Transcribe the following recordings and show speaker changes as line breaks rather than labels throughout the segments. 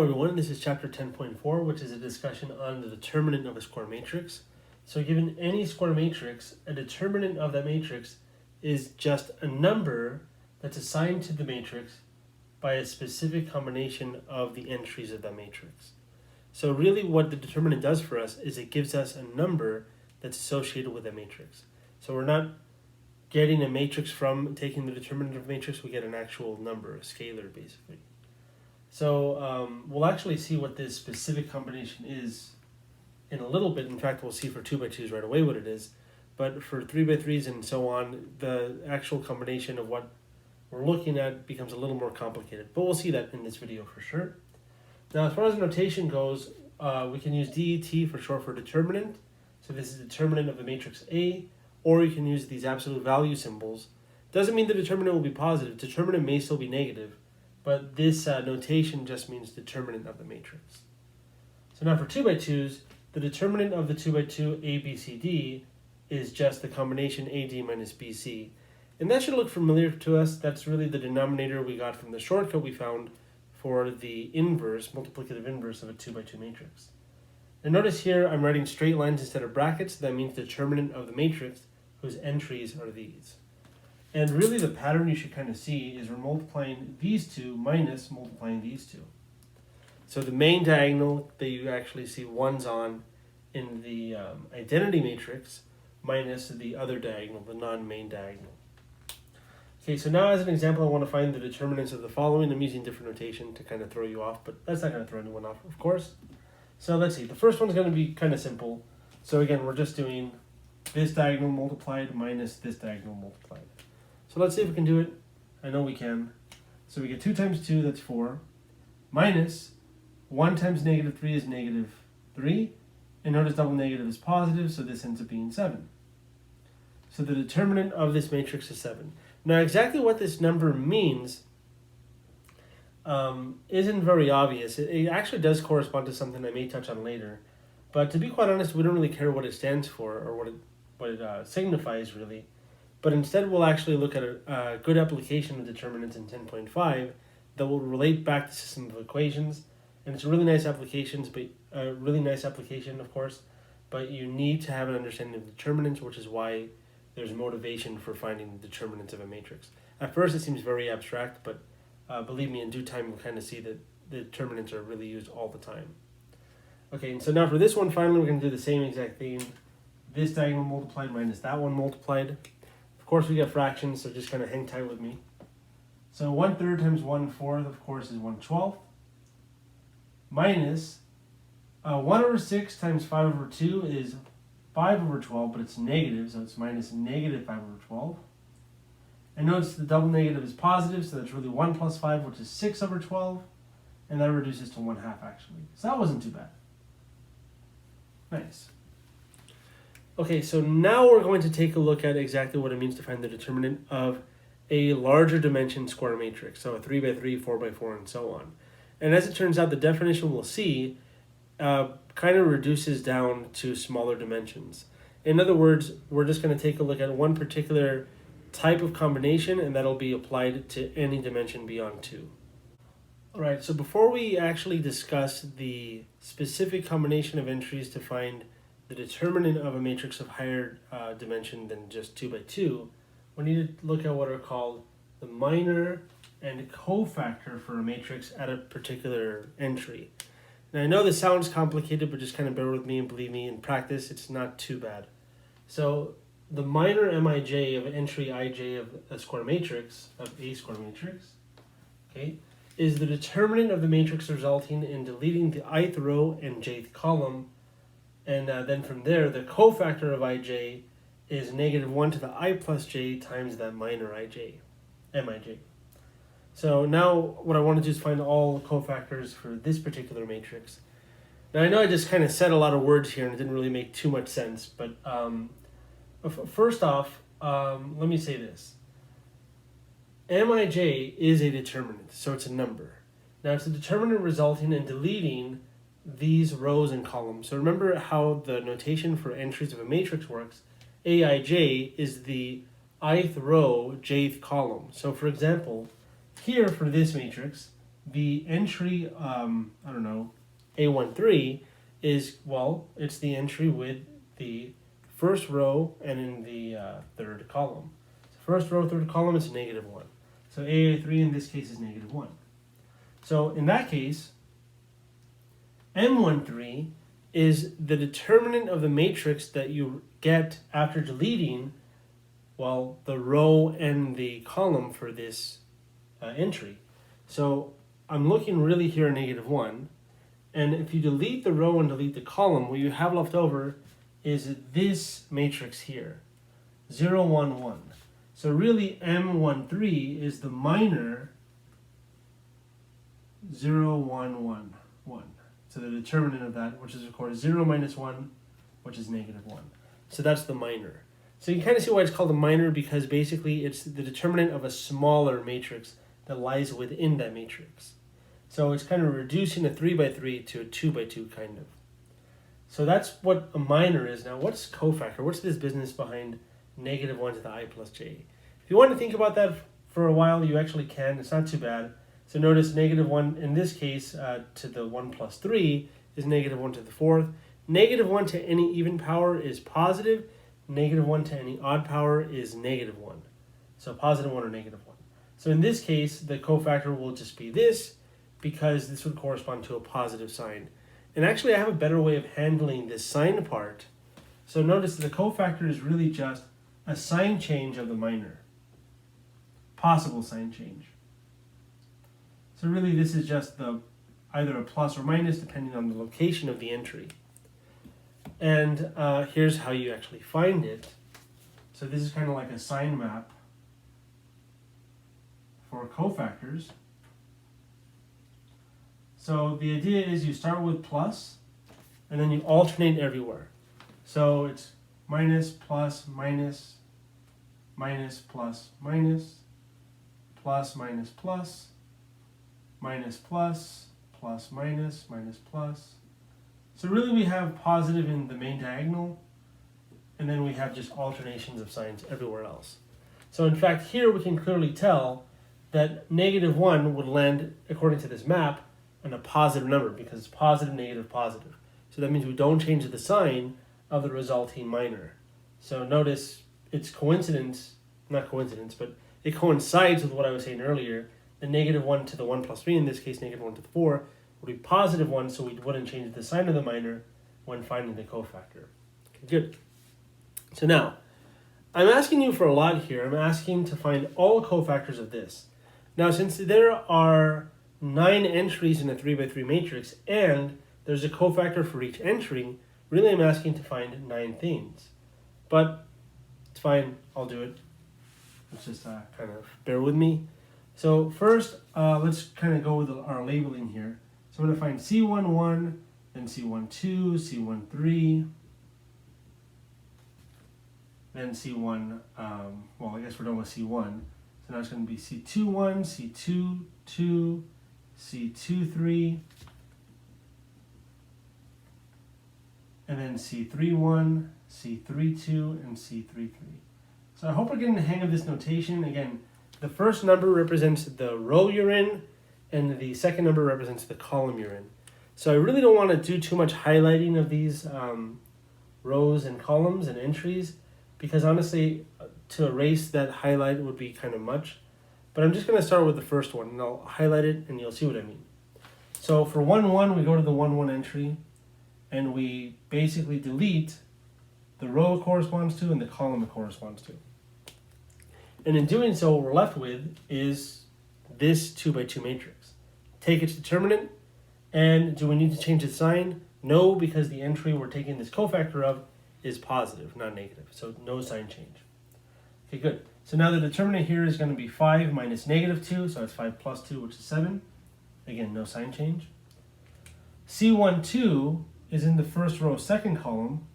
Hello everyone, this is chapter 10.4, which is a discussion on the determinant of a square matrix. So given any square matrix, a determinant of that matrix is just a number that's assigned to the matrix by a specific combination of the entries of that matrix. So really what the determinant does for us is it gives us a number that's associated with a matrix. So we're not getting a matrix from taking the determinant of a matrix, we get an actual number, a scalar basically. So we'll actually see what this specific combination is in a little bit. In fact, we'll see for 2x2s right away what it is. But for 3x3s and so on, the actual combination of what we're looking at becomes a little more complicated. But we'll see that in this video for sure. Now, as far as notation goes, we can use DET for short for determinant. So this is determinant of the matrix A, or you can use these absolute value symbols. Doesn't mean the determinant will be positive. Determinant may still be negative. But this notation just means determinant of the matrix. So now for 2x2s, the determinant of the 2x2 A, B, C, D is just the combination AD minus BC. And that should look familiar to us. That's really the denominator we got from the shortcut we found for the inverse, multiplicative inverse of a 2x2 matrix. And notice here I'm writing straight lines instead of brackets. That means determinant of the matrix whose entries are these. And really the pattern you should kind of see is we're multiplying these two minus multiplying these two. So the main diagonal that you actually see ones on in the identity matrix minus the other diagonal, the non-main diagonal. Okay, so now as an example, I want to find the determinants of the following. I'm using different notation to kind of throw you off, but that's not going to throw anyone off, of course. So let's see. The first one's going to be kind of simple. So again, we're just doing this diagonal multiplied minus this diagonal multiplied. So let's see if we can do it. I know we can. So we get 2 times 2, that's 4, minus 1 times negative 3 is negative 3. And notice double negative is positive, so this ends up being 7. So the determinant of this matrix is 7. Now exactly what this number means isn't very obvious. It actually does correspond to something I may touch on later. But to be quite honest, we don't really care what it stands for or what it signifies really. But instead, we'll actually look at a good application of determinants in 10.5 that will relate back to system of equations. And it's a really nice application, of course. But you need to have an understanding of determinants, which is why there's motivation for finding the determinants of a matrix. At first, it seems very abstract, but believe me, in due time, you'll kind of see that the determinants are really used all the time. Okay, and so now for this one, finally, we're going to do the same exact thing. This diagonal multiplied minus that one multiplied. Of course, we get fractions, so just kind of hang tight with me. So 1/3 times 1/4, of course, is 1/12. Minus 1/6 times 5/2 is 5/12, but it's negative, so it's minus negative 5/12. And notice the double negative is positive, so that's really 1 plus 5, which is 6/12. And that reduces to 1/2, actually. So that wasn't too bad. Nice. Okay, so now we're going to take a look at exactly what it means to find the determinant of a larger dimension square matrix, so a 3x3, 4x4, and so on. And as it turns out, the definition we'll see kind of reduces down to smaller dimensions. In other words, we're just going to take a look at one particular type of combination, and that'll be applied to any dimension beyond 2. All right, so before we actually discuss the specific combination of entries to find the determinant of a matrix of higher dimension than just 2x2, we need to look at what are called the minor and cofactor for a matrix at a particular entry. Now I know this sounds complicated, but just kind of bear with me and believe me, in practice it's not too bad. So the minor Mij of entry Ij of a square matrix, of a square matrix, okay, is the determinant of the matrix resulting in deleting the ith row and jth column. And then from there, the cofactor of Ij is negative 1 to the I plus j times that minor Mij, Mij. So now what I want to do is find all cofactors for this particular matrix. Now I know I just kind of said a lot of words here and it didn't really make too much sense, but first off, let me say this. Mij is a determinant, so it's a number. Now it's a determinant resulting in deleting these rows and columns. So remember how the notation for entries of a matrix works. Aij is the ith row, jth column. So for example, here for this matrix, the entry, I don't know, A13 is, well, it's the entry with the first row and in the third column. So first row, third column is -1. So A3 in this case is -1. So in that case, M13 is the determinant of the matrix that you get after deleting, well, the row and the column for this entry. So I'm looking really here at -1, and if you delete the row and delete the column, what you have left over is this matrix here, 0, 1, 1. So really M13 is the minor 0, 1, 1, 1. So the determinant of that, which is of course 0 minus 1, which is -1. So that's the minor. So you can kind of see why it's called a minor, because basically it's the determinant of a smaller matrix that lies within that matrix. So it's kind of reducing a 3 by 3 to a 2 by 2 kind of. So that's what a minor is. Now what's cofactor? What's this business behind -1 to the I plus j? If you want to think about that for a while, you actually can. It's not too bad. So notice -1 in this case to the 1 plus 3 is -1 to the 4th. -1 to any even power is positive. -1 to any odd power is -1. So +1 or -1. So in this case, the cofactor will just be this, because this would correspond to a positive sign. And actually, I have a better way of handling this sign part. So notice the cofactor is really just a sign change of the minor. Possible sign change. So really, this is just the either a plus or minus, depending on the location of the entry. And here's how you actually find it. So this is kind of like a sign map for cofactors. So the idea is you start with plus, and then you alternate everywhere. So it's minus, plus, minus, minus, plus, minus, plus, minus, plus, minus, plus, plus, minus, minus, plus. So really we have positive in the main diagonal, and then we have just alternations of signs everywhere else. So in fact, here we can clearly tell that -1 would land, according to this map, on a positive number, because it's positive, negative, positive. So that means we don't change the sign of the resulting minor. So notice it's coincidence, not coincidence, but it coincides with what I was saying earlier. The -1 to the 1 plus 3, in this case -1 to the 4, would be +1, so we wouldn't change the sign of the minor when finding the cofactor. Okay, good. So now, I'm asking you for a lot here. I'm asking to find all cofactors of this. Now, since there are 9 entries in a 3 by 3 matrix, and there's a cofactor for each entry, really I'm asking to find 9 things. But it's fine, I'll do it. Let's just kind of bear with me. So first, let's kind of go with our labeling here. So I'm going to find C11, then C12, C13, then C1, well, I guess we're done with C1. So now it's going to be C21, C22, C23, and then C31, C32, and C33. So I hope we're getting the hang of this notation. Again, the first number represents the row you're in, and the second number represents the column you're in. So I really don't want to do too much highlighting of these rows and columns and entries, because honestly, to erase that highlight would be kind of much. But I'm just going to start with the first one, and I'll highlight it, and you'll see what I mean. So for 1-1, we go to the 1-1 entry, and we basically delete the row it corresponds to and the column it corresponds to. And in doing so, what we're left with is this 2 by 2 matrix. Take its determinant, and do we need to change its sign? No, because the entry we're taking this cofactor of is positive, not negative. So no sign change. Okay, good. So now the determinant here is going to be 5 minus -2, so it's 5 plus 2, which is 7. Again, no sign change. C12 is in the first row, second column.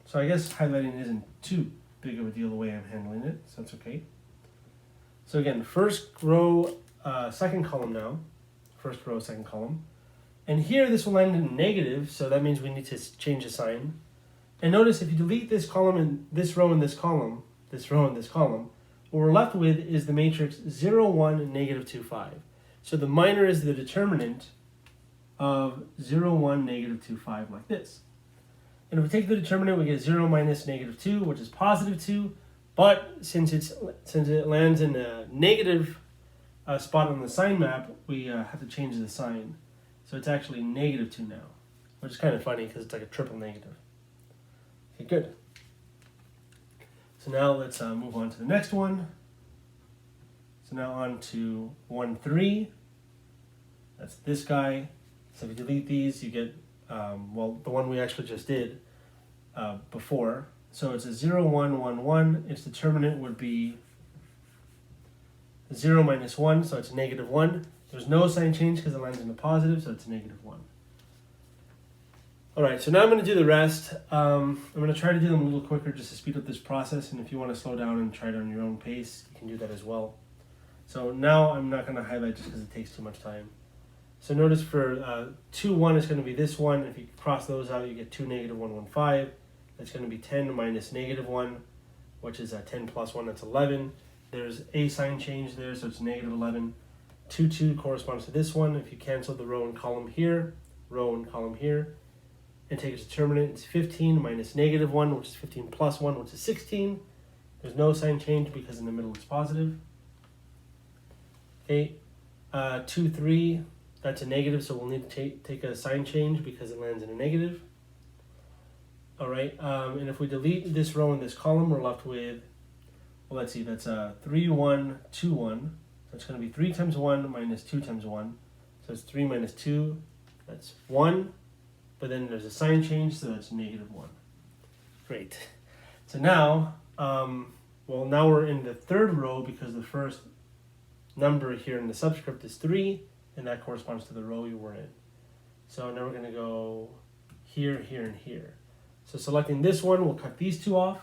So I guess highlighting isn't too big of a deal the way I'm handling it, so that's okay. So again, first row, second column now. First row, second column. And here this will end in negative, so that means we need to change the sign. And notice if you delete this column and this row and this column, this row and this column, what we're left with is the matrix 0, 1, negative 2, 5. So the minor is the determinant of 0, 1, negative 2, 5, like this. And if we take the determinant, we get 0 minus negative 2, which is positive 2. But since it lands in a negative spot on the sign map, we have to change the sign. So it's actually negative 2 now, which is kind of funny because it's like a triple negative. Okay, good. So now let's move on to the next one. So now on to 1, 3. That's this guy. So if you delete these, you get, well, the one we actually just did before. So it's a 0, 1, 1, 1. Its determinant would be 0 minus 1, so it's negative 1. There's no sign change because it lands in the positive, so it's negative 1. All right, so now I'm going to do the rest. I'm going to try to do them a little quicker just to speed up this process, and if you want to slow down and try it on your own pace, you can do that as well. So now I'm not going to highlight just because it takes too much time. So notice for 2, 1 is going to be this one. If you cross those out, you get 2, negative 1, 1, 5. That's going to be 10 minus negative 1, which is 10 plus 1, that's 11. There's a sign change there, so it's negative 11. 2, 2 corresponds to this one. If you cancel the row and column here, and take its determinant, it's 15 minus negative 1, which is 15 plus 1, which is 16. There's no sign change because in the middle it's positive. Okay, 2, 3, that's a negative, so we'll need to take a sign change because it lands in a negative. All right, and if we delete this row and this column, we're left with, well, let's see, that's 3, 1, 2, 1. So it's going to be 3 times 1 minus 2 times 1. So it's 3 minus 2, that's 1. But then there's a sign change, so that's negative 1. Great. So now, well, now we're in the third row because the first number here in the subscript is 3, and that corresponds to the row you were in. So now we're going to go here, here, and here. So selecting this one, we'll cut these two off.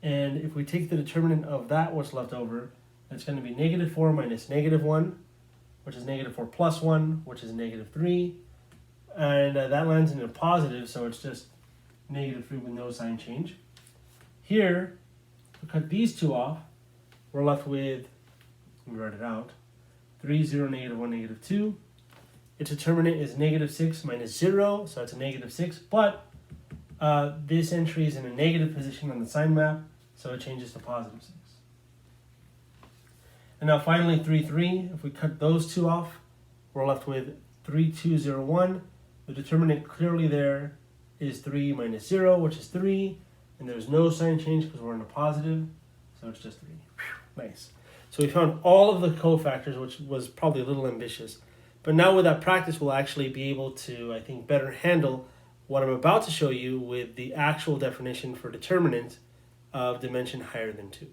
And if we take the determinant of that, what's left over, it's going to be negative 4 minus negative 1, which is negative 4 plus 1, which is negative 3. And that lands in a positive, so it's just negative 3 with no sign change. Here, if we cut these two off, we're left with, let me write it out, 3, 0, negative 1, negative 2. Its determinant is negative 6 minus 0, so that's a negative 6, but this entry is in a negative position on the sign map, so it changes to positive 6. And now finally 3, 3, if we cut those two off, we're left with 3, 2, 0, 1. The determinant clearly there is 3 minus 0, which is 3, and there's no sign change because we're in a positive, so it's just 3. Whew, nice. So we found all of the cofactors, which was probably a little ambitious. But now with that practice, we'll actually be able to, I think, better handle what I'm about to show you with the actual definition for determinant of dimension higher than 2.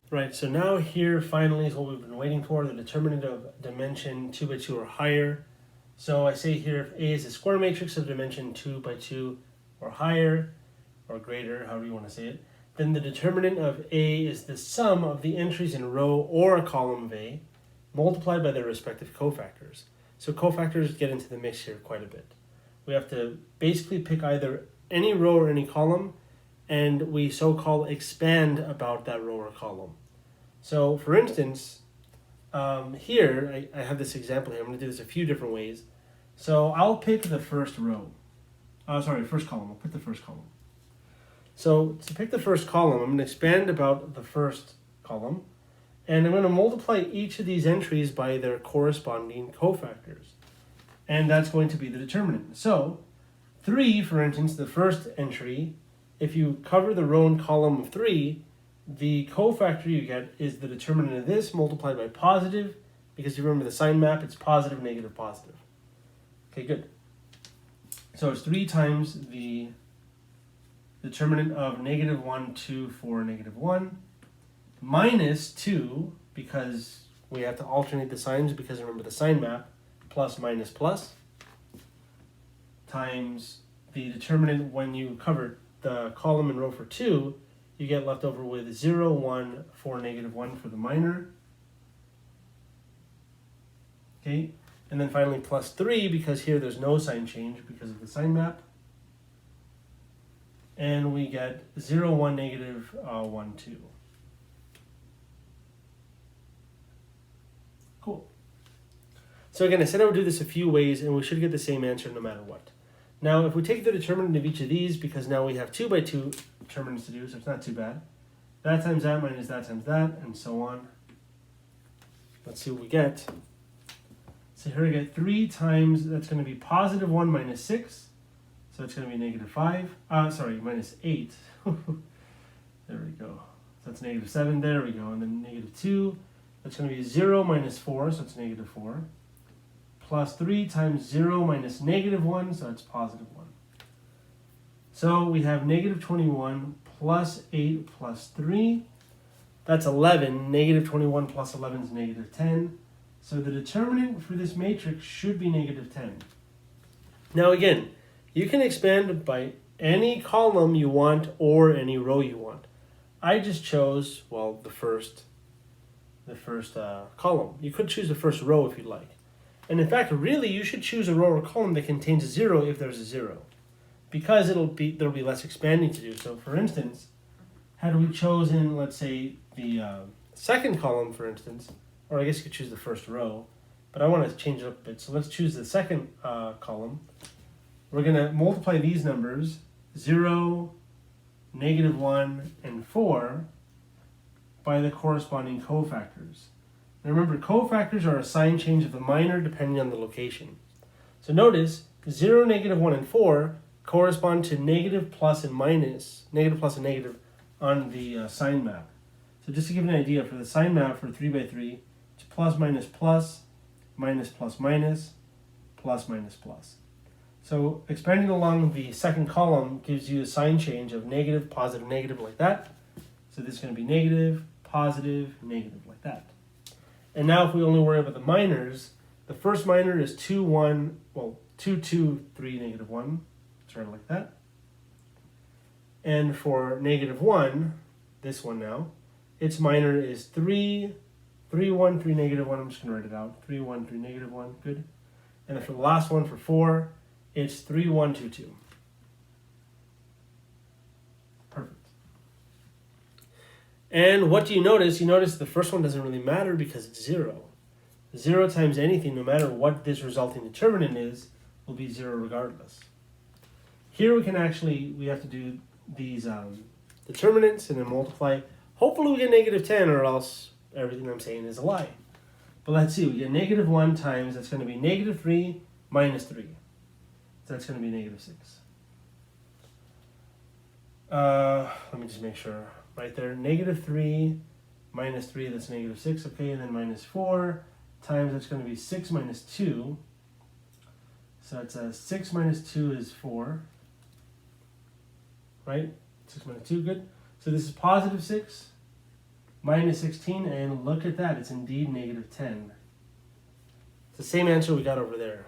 Right, so now here finally is what we've been waiting for, the determinant of dimension 2 by 2 or higher. So I say here if A is a square matrix of dimension 2 by 2 or higher, or greater, however you want to say it, then the determinant of A is the sum of the entries in a row or a column of A multiplied by their respective cofactors. So cofactors get into the mix here quite a bit. We have to basically pick either any row or any column, and we so-called expand about that row or column. So for instance, here, I have this example here. I'm going to do this a few different ways. So I'll pick the first row. First column. I'll pick the first column. So to pick the first column, I'm going to expand about the first column, and I'm going to multiply each of these entries by their corresponding cofactors. And that's going to be the determinant. So 3, for instance, the first entry, if you cover the row and column of 3, the cofactor you get is the determinant of this multiplied by positive, because you remember the sign map, it's positive, negative, positive. Okay, good. So it's 3 times the determinant of negative 1, 2, 4, negative 1, minus 2, because we have to alternate the signs, because remember the sign map, plus, minus, plus, times the determinant when you cover the column and row for 2, you get left over with 0, 1, 4, negative 1 for the minor. Okay, and then finally plus 3, because here there's no sign change because of the sign map. And we get 0, 1, negative 1, 2. So again, I said I would do this a few ways, and we should get the same answer no matter what. Now, if we take the determinant of each of these, because now we have 2 by 2 determinants to do, so it's not too bad. That times that minus that times that, and so on. Let's see what we get. So here we get 3 times, that's going to be positive 1 minus 6. So it's going to be negative 5. Minus 8. There we go. So that's negative 7. There we go. And then negative 2. That's going to be 0 minus 4. So it's negative 4. Plus 3 times 0 minus negative 1. So it's positive 1. So we have negative 21 plus 8 plus 3. That's 11. Negative 21 plus 11 is negative 10. So the determinant for this matrix should be negative 10. Now again, you can expand by any column you want or any row you want. I just chose, well, the first column. You could choose the first row if you'd like. And in fact, really, you should choose a row or column that contains a 0 if there's a 0. Because there'll be less expanding to do. So for instance, had we chosen, let's say, the second column, for instance, or I guess you could choose the first row, but I want to change it up a bit. So let's choose the second column. We're going to multiply these numbers, 0, negative 1, and 4, by the corresponding cofactors. Now remember, cofactors are a sign change of the minor depending on the location. So notice, 0, negative 1, and 4 correspond to negative, plus, and minus, negative, plus, and negative on the sign map. So just to give you an idea, for the sign map for 3 by 3, it's plus, minus, plus, minus, plus, minus, plus, minus, plus. So expanding along the second column gives you a sign change of negative, positive, negative, like that. So this is going to be negative, positive, negative, like that. And now if we only worry about the minors, the first minor is 2, 1, well, 2, 2, 3, negative 1. Sort of like that. And for negative 1, this one now, its minor is 3, 3, 1, 3, negative 1. I'm just going to write it out. 3, 1, 3, negative 1. Good. And then for the last one, for 4, it's 3, 1, 2, 2. Perfect. And what do you notice? You notice the first one doesn't really matter because it's 0. 0 times anything, no matter what this resulting determinant is, will be 0 regardless. Here we have to do these determinants and then multiply. Hopefully we get negative 10, or else everything I'm saying is a lie. But let's see, we get negative 1 times, that's going to be negative 3 minus 3. So that's going to be negative 6. Let me just make sure. Right there, negative 3 minus 3, that's negative 6. Okay, and then minus 4 times, that's going to be 6 minus 2. So it's 6 minus 2 is 4. Right? 6 minus 2, good. So this is positive 6 minus 16, and look at that, it's indeed negative 10. It's the same answer we got over there.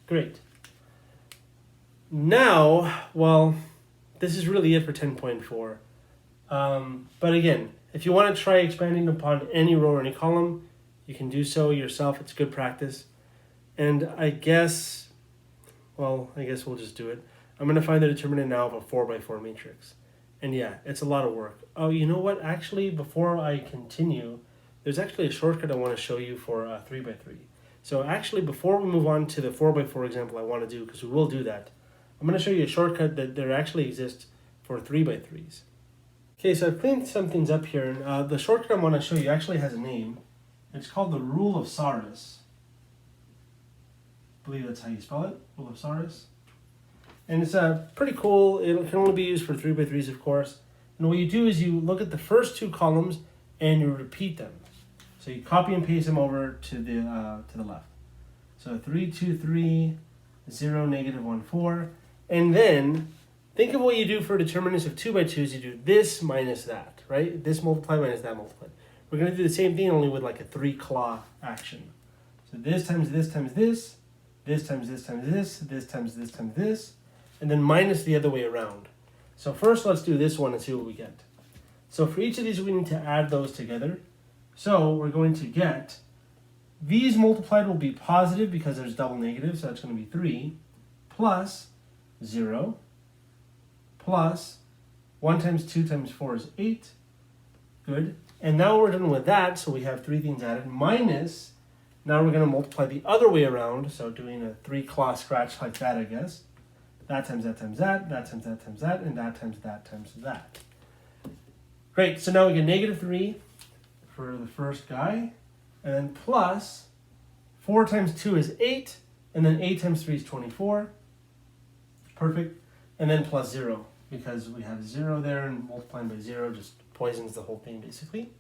Great. Now, well, this is really it for 10.4. But again, if you want to try expanding upon any row or any column, you can do so yourself. It's good practice. And I guess we'll just do it. I'm going to find the determinant now of a 4 by 4 matrix. And yeah, it's a lot of work. Oh, you know what? Actually, before I continue, there's actually a shortcut I want to show you for 3 by 3. So actually, before we move on to the 4 by 4 example I want to do, because we will do that, I'm going to show you a shortcut that there actually exists for 3 by 3s. Okay, so I've cleaned some things up here. And, the shortcut I want to show you actually has a name. It's called the rule of Saris. I believe that's how you spell it, rule of Saris. And it's pretty cool. It can only be used for 3 by 3s, of course. And what you do is you look at the first 2 columns and you repeat them. So you copy and paste them over to the left. So 3, 2, 3, 0, negative 1, 4. And then think of what you do for determinants of 2 by 2s. You do this minus that, right? This multiply minus that multiply. We're going to do the same thing, only with like a 3-claw action. So this times this times this, this times this times this, this times this times this, and then minus the other way around. So first let's do this one and see what we get. So for each of these we need to add those together. So we're going to get, these multiplied will be positive because there's double negative, so that's going to be 3, plus 0, plus 1 times 2 times 4 is 8. Good. And now we're done with that, so we have 3 things added, minus, Now we're going to multiply the other way around, so doing a 3-claw scratch like that, I guess. That times that times that, that times that times that, and that times that times that. Great, so now we get negative 3 for the first guy, and then plus 4 times 2 is 8, and then 8 times 3 is 24. Perfect. And then plus 0, because we have 0 there, and multiplying by 0 just poisons the whole thing, basically.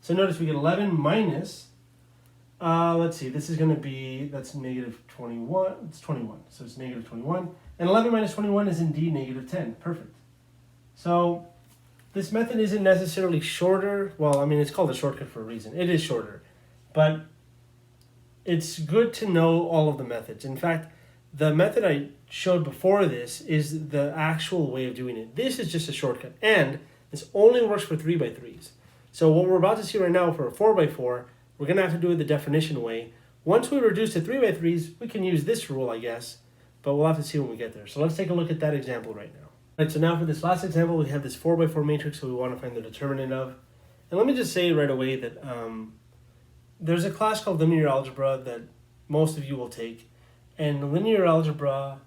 So notice we get 11 minus, let's see, this is going to be, that's negative 21, it's 21, so it's negative 21. And 11 minus 21 is indeed negative 10, perfect. So this method isn't necessarily shorter, well, I mean, it's called a shortcut for a reason. It is shorter, but it's good to know all of the methods. In fact, the method I showed before this is the actual way of doing it. This is just a shortcut, and this only works for 3x3s. So what we're about to see right now for a 4x4, we're going to have to do it the definition way. Once we reduce to 3x3s, we can use this rule, I guess, but we'll have to see when we get there. So let's take a look at that example right now. Right, so now for this last example, we have this 4x4 matrix that we want to find the determinant of. And let me just say right away that there's a class called linear algebra that most of you will take. And linear algebra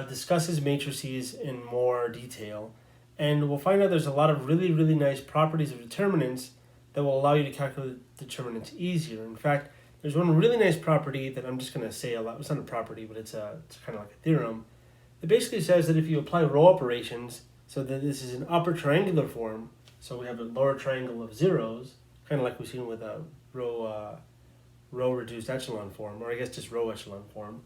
discusses matrices in more detail. And we'll find out there's a lot of really, really nice properties of determinants that will allow you to calculate determinants easier. In fact, there's one really nice property that I'm just going to say a lot. It's not a property, but it's kind of like a theorem. It basically says that if you apply row operations, so that this is an upper triangular form, so we have a lower triangle of zeros, kind of like we've seen with a row reduced echelon form, or I guess just row echelon form,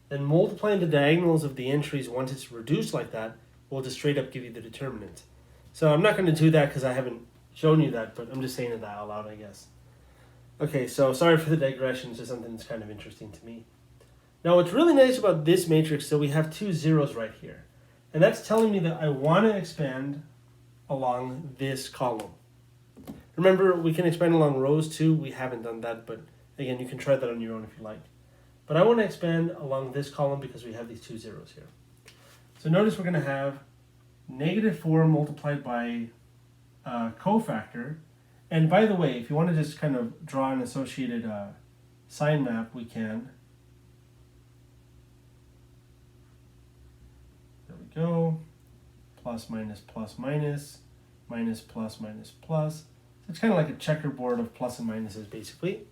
then multiplying the diagonals of the entries once it's reduced like that will just straight up give you the determinant. So I'm not going to do that because I haven't shown you that, but I'm just saying it out loud, I guess. Okay, so sorry for the digression, it's just something that's kind of interesting to me. Now what's really nice about this matrix, so we have 2 zeros right here. And that's telling me that I want to expand along this column. Remember, we can expand along rows too. We haven't done that, but again, you can try that on your own if you like. But I want to expand along this column because we have these 2 zeros here. So notice we're going to have negative 4 multiplied by cofactor. And by the way, if you want to just kind of draw an associated sign map, we can. There we go. Plus, minus, minus, minus, plus, minus, plus. So it's kind of like a checkerboard of plus and minuses, basically.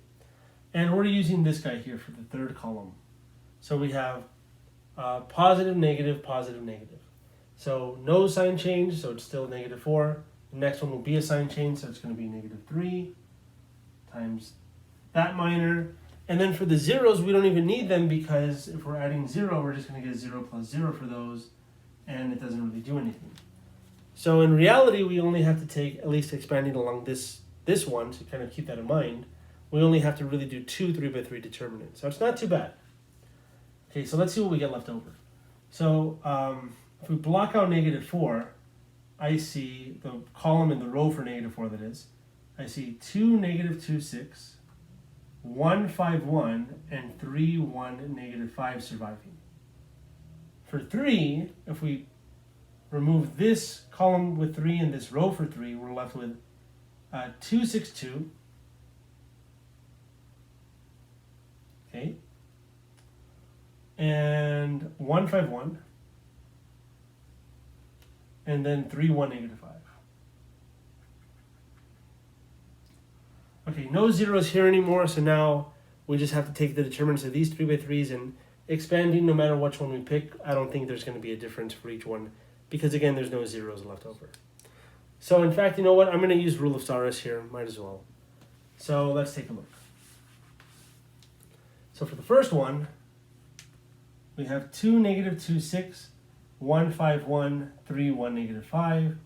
And we're using this guy here for the third column. So we have positive, negative, positive, negative. So no sign change, so it's still negative 4. The next one will be a sign change, so it's going to be negative 3 times that minor. And then for the zeros, we don't even need them because if we're adding 0, we're just going to get 0 plus 0 for those, and it doesn't really do anything. So in reality, we only have to take, at least expanding along this one, to kind of keep that in mind, we only have to really do 2 3x3 determinants. So it's not too bad. Okay, so let's see what we get left over. So if we block out negative 4, I see the column in the row for negative 4, that is. I see 2, negative 2, 6, 1, 5, 1, and 3, 1, negative 5 surviving. For 3, if we remove this column with 3 and this row for 3, we're left with 2, 6, 2. Okay. And 1, 5, 1. And then 3, 1, negative 5. Okay, no zeros here anymore, so now we just have to take the determinants of these 3x3s and expanding no matter which one we pick. I don't think there's going to be a difference for each one because, again, there's no zeros left over. So, in fact, you know what? I'm going to use rule of stars here. Might as well. So, let's take a look. So, for the first one, we have 2, negative 2, 6, 1, 5, 1, 3, 1, negative 5. And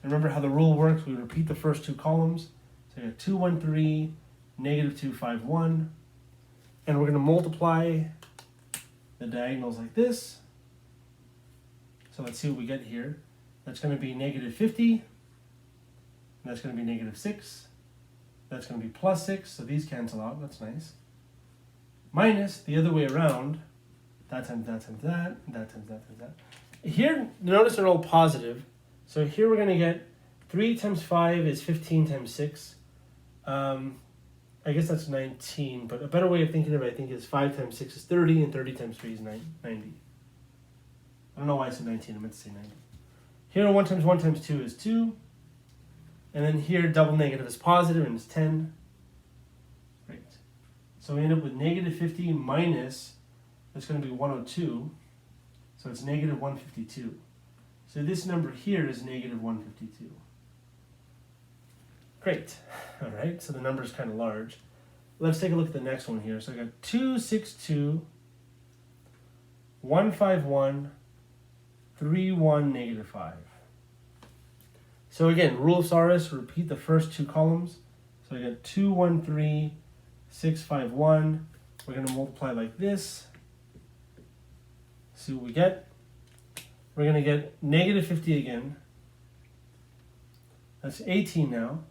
remember how the rule works. We repeat the first 2 columns. So we have 2, 1, 3, negative 2, 5, 1. And we're going to multiply the diagonals like this. So let's see what we get here. That's going to be negative 50. And that's going to be negative 6. That's going to be plus 6. So these cancel out. That's nice. Minus the other way around. That times that times that. That times that times that. Here, notice they're all positive. So here we're going to get 3 times 5 is 15 times 6. I guess that's 19, but a better way of thinking of it, I think, is 5 times 6 is 30, and 30 times 3 is 90. I don't know why I said 19, I meant to say 90. Here, 1 times 1 times 2 is 2. And then here, double negative is positive, and it's 10. Great. So we end up with negative 50 minus, that's going to be 102. So it's negative 152. So this number here is negative 152. Great. All right, so the number is kind of large. Let's take a look at the next one here. So I got 262, 151, 31, negative 5. So again, rule of Saurus, repeat the first two columns. So I got 213, 651. We're going to multiply like this. See what we get. We're going to get negative 50 again. That's 18 now.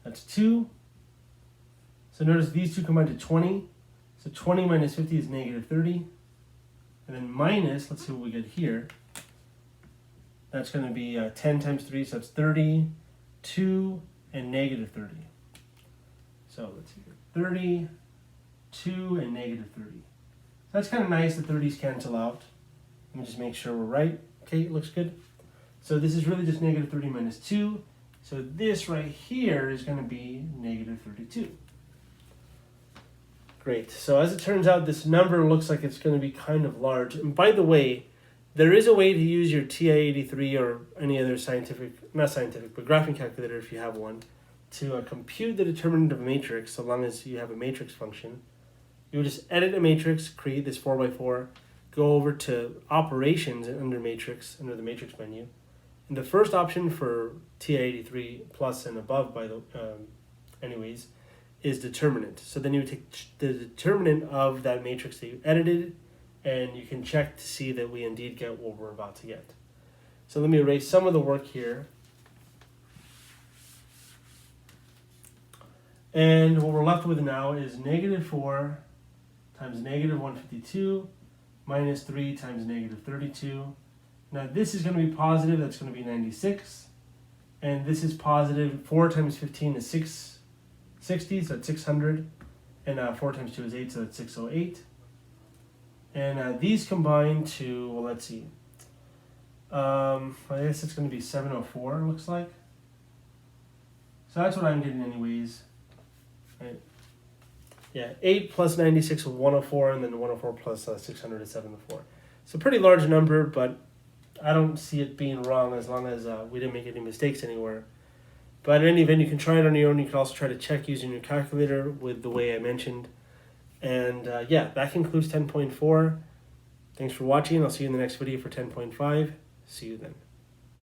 That's 2. So notice these two combine to 20. So 20 minus 50 is negative 30. And then minus, let's see what we get here. That's going to be 10 times 3, so that's 30, 2, and negative 30. So let's see here. 30, 2, and negative 30. That's kind of nice, the 30s cancel out. Let me just make sure we're right. Okay, it looks good. So this is really just negative 30 minus 2. So this right here is going to be negative 32. Great. So as it turns out, this number looks like it's going to be kind of large. And by the way, there is a way to use your TI-83 or any other not scientific, but graphing calculator if you have one, to compute the determinant of a matrix so long as you have a matrix function. You would just edit a matrix, create this 4x4, go over to operations under matrix, under the matrix menu. And the first option for TI-83 plus and above, anyways, is determinant. So then you would take the determinant of that matrix that you edited, and you can check to see that we indeed get what we're about to get. So let me erase some of the work here. And what we're left with now is negative 4 times negative 152 minus 3 times negative 32. Now this is going to be positive, that's going to be 96. And this is positive, 4 times 15 is 660, so that's 600. And 4 times 2 is 8, so that's 608. And these combine to, well, let's see. I guess it's going to be 704, it looks like. So that's what I'm getting anyways. Right? Yeah, 8 plus 96 is 104, and then 104 plus 600 is 704. It's a pretty large number, but I don't see it being wrong as long as we didn't make any mistakes anywhere. But in any event, you can try it on your own. You can also try to check using your calculator with the way I mentioned. And yeah, that concludes 10.4. Thanks for watching. I'll see you in the next video for 10.5. See you then.